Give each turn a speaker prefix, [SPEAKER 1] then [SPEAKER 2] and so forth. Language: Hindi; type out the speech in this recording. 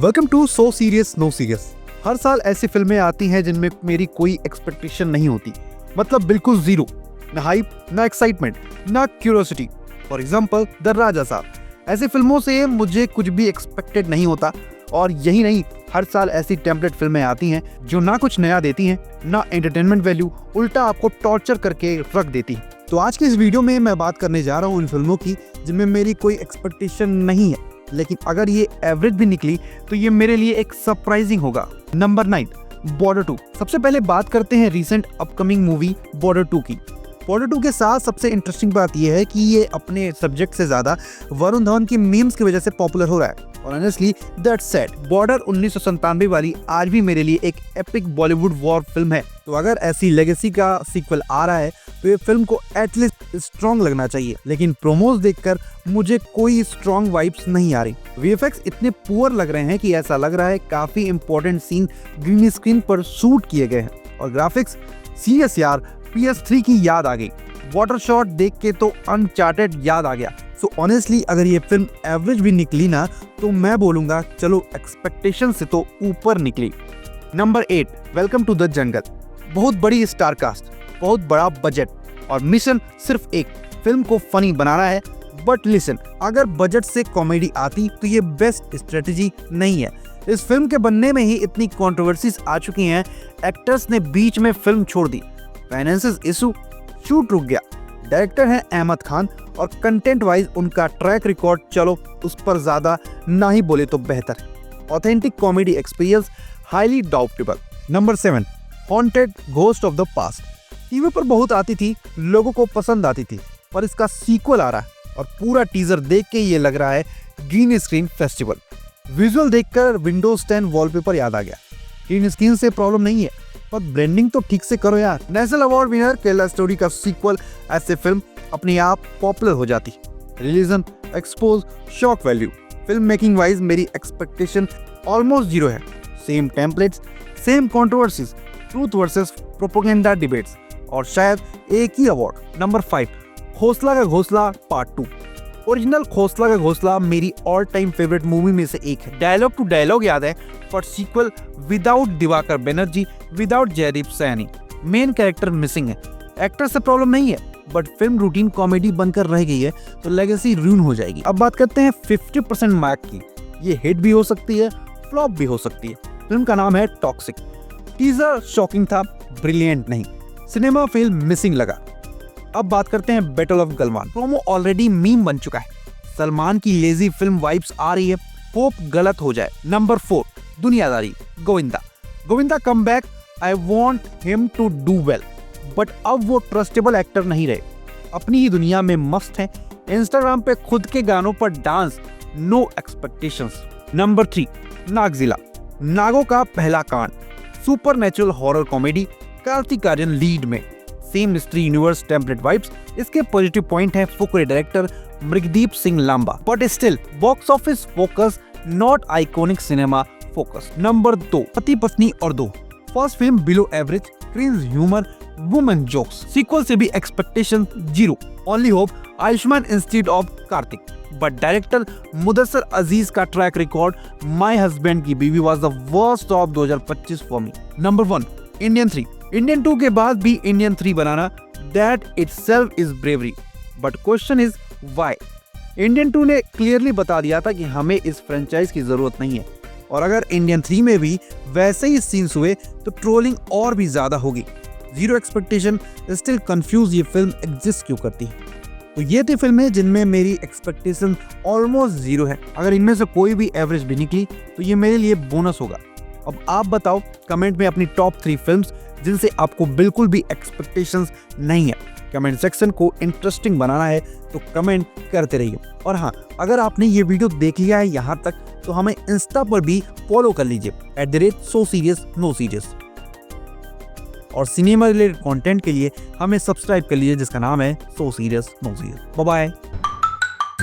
[SPEAKER 1] Welcome to so serious no serious. हर साल ऐसी फिल्में आती हैं जिनमें मेरी कोई एक्सपेक्टेशन नहीं होती, मतलब बिल्कुल जीरो। ना हाइप, ना एक्साइटमेंट, ना क्यूरियोसिटी। फॉर एग्जाम्पल द राजा साहब। ऐसी फिल्मों से मुझे कुछ भी एक्सपेक्टेड नहीं होता। और यही नहीं, हर साल ऐसी टेम्पलेट फिल्में आती हैं जो ना कुछ नया देती हैं, ना एंटरटेनमेंट वैल्यू, उल्टा आपको टॉर्चर करके रख देती हैं। तो आज की इस वीडियो में मैं बात करने जा रहा हूँ उन फिल्मों की जिनमें मेरी कोई एक्सपेक्टेशन नहीं है, लेकिन अगर ये एवरेज भी निकली तो ये मेरे लिए एक सरप्राइजिंग होगा। Number 9, border 2। सबसे पहले बात करते हैं रिसेंट अपकमिंग मूवी बॉर्डर 2 की। बॉर्डर 2 के साथ सबसे इंटरेस्टिंग बात यह है कि ये अपने सब्जेक्ट से ज्यादा वरुण धवन की मीम्स की वजह से पॉपुलर हो रहा है। और ऑनेस्टली दैट्स सैड। बॉर्डर 1997 वाली आज भी मेरे लिए एक एपिक बॉलीवुड वॉर फिल्म है। तो अगर ऐसी लेगेसी का सीक्वल आ रहा है तो ये फिल्म को एटलीस्ट स्ट्रॉन्ग लगना चाहिए, लेकिन प्रोमोज देखकर मुझे कोई स्ट्रॉन्ग वाइब्स नहीं आ रही। वीएफएक्स इतने पुअर लग रहे हैं कि ऐसा लग रहा है काफी इंपॉर्टेंट सीन ग्रीन स्क्रीन पर शूट किए गए हैं। और ग्राफिक्स सीरियस यार, PS3 की याद आ गई। वाटर शॉट देख के तो अनचार्टेड याद आ गया। सो ऑनेस्टली अगर ये फिल्म एवरेज भी निकली ना तो मैं बोलूंगा चलो एक्सपेक्टेशन से तो ऊपर निकली। Number 8, welcome to the jungle. बहुत बड़ी स्टार कास्ट, बहुत बड़ा बजट और मिशन सिर्फ एक, फिल्म को फनी बनाना है। बट लिसन, अगर बजट से कॉमेडी आती तो ये बेस्ट स्ट्रेटेजी नहीं है। इस फिल्म के बनने में ही इतनी कंट्रोवर्सीज आ चुकी हैं, एक्टर्स ने बीच में फिल्म छोड़ दी, फाइनेंसिस इशू, शूट रुक गया। डायरेक्टर है अहमद खान और कंटेंट वाइज उनका ट्रैक रिकॉर्ड चलो उस पर ज्यादा ना ही बोले तो बेहतर है। Authentic comedy experience highly doubtable. Number 7, haunted ghost of the past. TV पर बहुत आती थी, लोगों को पसंद आती थी, पर इसका सीक्वल आ रहा है और पूरा टीजर देख के ये लग रहा है ग्रीन स्क्रीन फेस्टिवल। विजुअल देखकर विंडोज 10 वॉलपेपर याद आ गया। ग्रीन स्क्रीन से प्रॉब्लम नहीं है, पर ब्रांडिंग तो ठीक से करो यार। National award winner Kerala story का सीक्वल ऐसे फिल्म अपने आप पॉपुलर हो जाती। Religion, expose, shock value, film making wise मेरी एक्सपेक्टेशन ऑलमोस्ट जीरो है। Same templates, same controversies, truth versus propaganda debates और शायद एक ही अवार्ड। नंबर 5, खोसला का घोंसला पार्ट 2। ओरिजिनल खोसला का घोंसला मेरी ऑल टाइम फेवरेट मूवी में से एक है। डायलॉग टू डायलॉग याद है, पर sequel without Divakar Banerjee, without Jaideep Saini, main character missing है। एक्टर से प्रॉब्लम नहीं है, बट फिल्म रूटीन कॉमेडी बनकर रह गई है तो लेगेसी रूइन हो जाएगी। अब बात करते हैं 50% मार्क की। ये हिट भी हो सकती है, फ्लॉप भी हो सकती है। फिल्म का नाम है टॉक्सिक। टीजर शॉकिंग था, ब्रिलियंट नहीं। सिनेमा फिल्म मिसिंग लगा। अब बात करते हैं battle of Galwan. Promo already meme बन चुका है। सलमान की लेजी फिल्म वाइब्स आ रही है, होप गलत हो जाए। Number 4, Duniyadari, Govinda. Govinda come back, I want him to do well, but अब वो ट्रस्टेबल एक्टर नहीं रहे। अपनी ही दुनिया में मस्त है, इंस्टाग्राम पे खुद के गानों पर dance, no expectations. Number 3, Nagzilla, नागों का पहला कांड, super natural horror comedy, Kartik Aaryan lead में, same mystery universe template vibes. इसके पॉजिटिव पॉइंट है Fukrey director Mrigdeep Singh Lamba, but still box office focus, not iconic cinema focus. Number 2, Pati Patni Aur 2। First film below average, cringe humour, women jokes. Sequel से भी expectation zero. Only hope Ayushmann institute of Kartik, but director Mudassar अजीज का ट्रैक रिकॉर्ड माय हस्बैंड की बीवी was the worst of 2025 for me. Number 1, Indian 3। Indian 2 के बाद भी Indian 3 banana, that itself is bravery, but question is why. Indian 2 ने क्लियरली बता दिया था कि हमें इस फ्रेंचाइज की जरूरत नहीं है, और अगर इंडियन 3 में भी वैसे ही सीन्स हुए तो ट्रोलिंग और भी ज्यादा होगी। जीरो एक्सपेक्टेशन, स्टिल कंफ्यूज ये फिल्म एग्जिस्ट क्यों करती है। तो ये थी फिल्में जिनमें मेरी एक्सपेक्टेशन ऑलमोस्ट जीरो है। अगर इनमें से कोई भी एवरेज भी निकली तो ये मेरे लिए बोनस होगा। अब आप बताओ कमेंट में अपनी टॉप 3 फिल्म्स जिनसे आपको बिल्कुल भी एक्सपेक्टेशंस नहीं है। कमेंट सेक्शन को इंटरेस्टिंग बनाना है तो कमेंट करते रहिए। और हाँ, अगर आपने ये वीडियो देख लिया है यहाँ तक तो हमें इंस्टा पर भी फॉलो कर लीजिए @SoSeriousNoSerious। और सिनेमा रिलेटेड कंटेंट के लिए हमें सब्सक्राइब कर लीजिए जिसका नाम है so serious no serious. Bye bye.